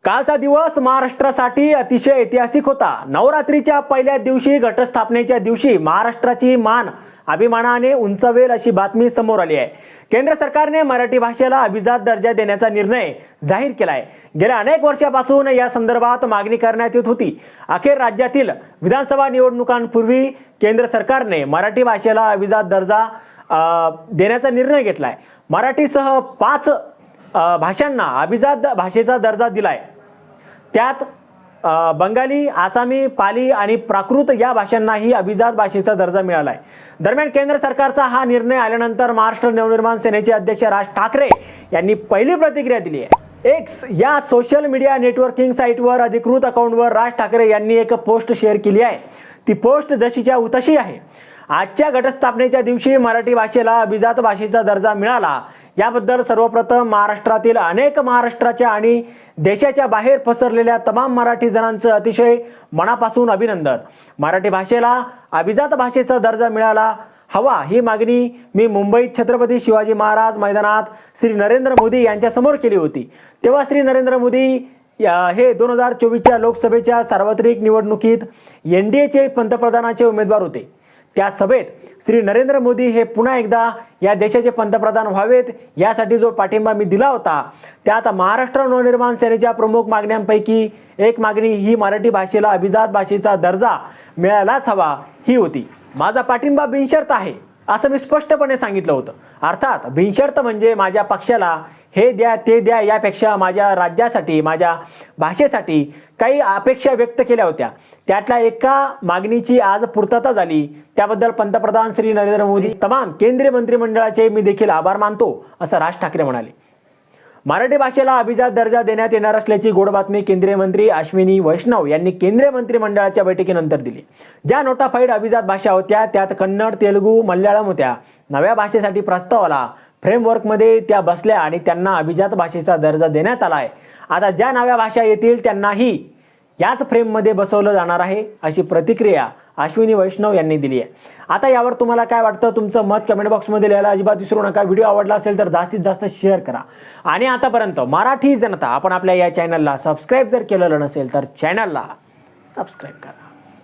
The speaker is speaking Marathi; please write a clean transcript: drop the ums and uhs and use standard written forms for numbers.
कालचा दिवस महाराष्ट्रासाठी अतिशय ऐतिहासिक होता। नवरात्रीच्या पहिल्या दिवशी घटस्थापनेच्या दिवशी महाराष्ट्राची मान अभिमानाने उंचावेल अशी बातमी समोर आली आहे। केंद्र सरकारने मराठी भाषेला अभिजात दर्जा देण्याचा निर्णय जाहीर केला आहे। गेल्या अनेक वर्षापासून या संदर्भात मागणी करण्यात येत होती। अखेर राज्यातील विधानसभा निवडणुकांपूर्वी केंद्र सरकारने मराठी भाषेला अभिजात दर्जा देण्याचा निर्णय घेतला आहे। मराठीसह 5 भाषांना अभिजात भाषेचा दर्जा दिलाय। त्यात बंगाली, आसामी, पाली आणि प्राकृत या भाषांनाही अभिजात भाषेचा दर्जा मिळाला आहे। दरम्यान केंद्र सरकारचा हा निर्णय आल्यानंतर महाराष्ट्र नवनिर्माण सेनेचे अध्यक्ष राज ठाकरे यांनी पहिली प्रतिक्रिया दिली आहे। एक्स या सोशल मीडिया नेटवर्किंग साईटवर अधिकृत अकाउंटवर राज ठाकरे यांनी एक पोस्ट शेअर केली आहे। ती पोस्ट जशीच्या तशी आहे। आजच्या घटस्थापनेच्या दिवशी मराठी भाषेला अभिजात भाषेचा दर्जा मिळाला याबद्दल सर्वप्रथम महाराष्ट्रातील अनेक महाराष्ट्राच्या आणि देशाच्या बाहेर पसरलेल्या तमाम मराठी जनांचं अतिशय मनापासून अभिनंदन। मराठी भाषेला अभिजात भाषेचा दर्जा मिळाला हवा ही मागणी मी मुंबईत छत्रपती शिवाजी महाराज मैदानात श्री नरेंद्र मोदी यांच्या समोर केली होती। तेव्हा श्री नरेंद्र मोदी हे 2024च्या लोकसभेच्या सार्वत्रिक निवडणुकीत NDAचे पंतप्रधानाचे उमेदवार होते। त्या सभेत श्री नरेंद्र मोदी हे पुन्हा एकदा या देशाचे पंतप्रधान व्हावेत यासाठी जो पाठिंबा मी दिला होता, त्यात महाराष्ट्र नवनिर्माण सेनेच्या प्रमुख मागण्यांपैकी एक मागणी ही मराठी भाषेला अभिजात भाषेचा दर्जा मिळायलाच हवा ही होती। माझा पाठिंबा बिनशर्त आहे असं मी स्पष्टपणे सांगितलं होतं। अर्थात बिनशर्त म्हणजे माझ्या पक्षाला हे द्या ते द्या यापेक्षा माझ्या राज्यासाठी माझ्या भाषेसाठी काही अपेक्षा व्यक्त केल्या होत्या। त्यातल्या एका मागणीची आज पूर्तता झाली। त्याबद्दल पंतप्रधान श्री नरेंद्र मोदी तमाम केंद्रीय मंत्रिमंडळाचे मी देखील आभार मानतो असं राज ठाकरे म्हणाले। मराठी भाषेला अभिजात दर्जा देण्यात येणार असल्याची गोड बातमी केंद्रीय मंत्री अश्विनी वैष्णव यांनी केंद्रीय मंत्रिमंडळाच्या बैठकीनंतर दिली। ज्या नोटाफाईड अभिजात भाषा होत्या त्यात कन्नड, तेलुगू, मल्याळम होत्या। नव्या भाषेसाठी प्रस्ताव आला, फ्रेमवर्कमध्ये त्या बसल्या आणि त्यांना अभिजात भाषेचा दर्जा देण्यात आला आहे। आता ज्या नव्या भाषा येतील त्यांनाही याच फ्रेममध्ये बसवलं जाणार आहे अशी प्रतिक्रिया अश्विनी वैष्णव यांनी दिली आहे। आता यावर तुम्हाला काय वाटतं तुमचं मत कमेंट बॉक्समध्ये लिहायला अजिबात विसरू नका। व्हिडिओ आवडला असेल तर जास्तीत जास्त शेअर करा आणि आतापर्यंत मराठी जनता आपण आपल्या या चॅनलला सबस्क्राईब जर केलेलं नसेल तर चॅनलला सबस्क्राईब करा।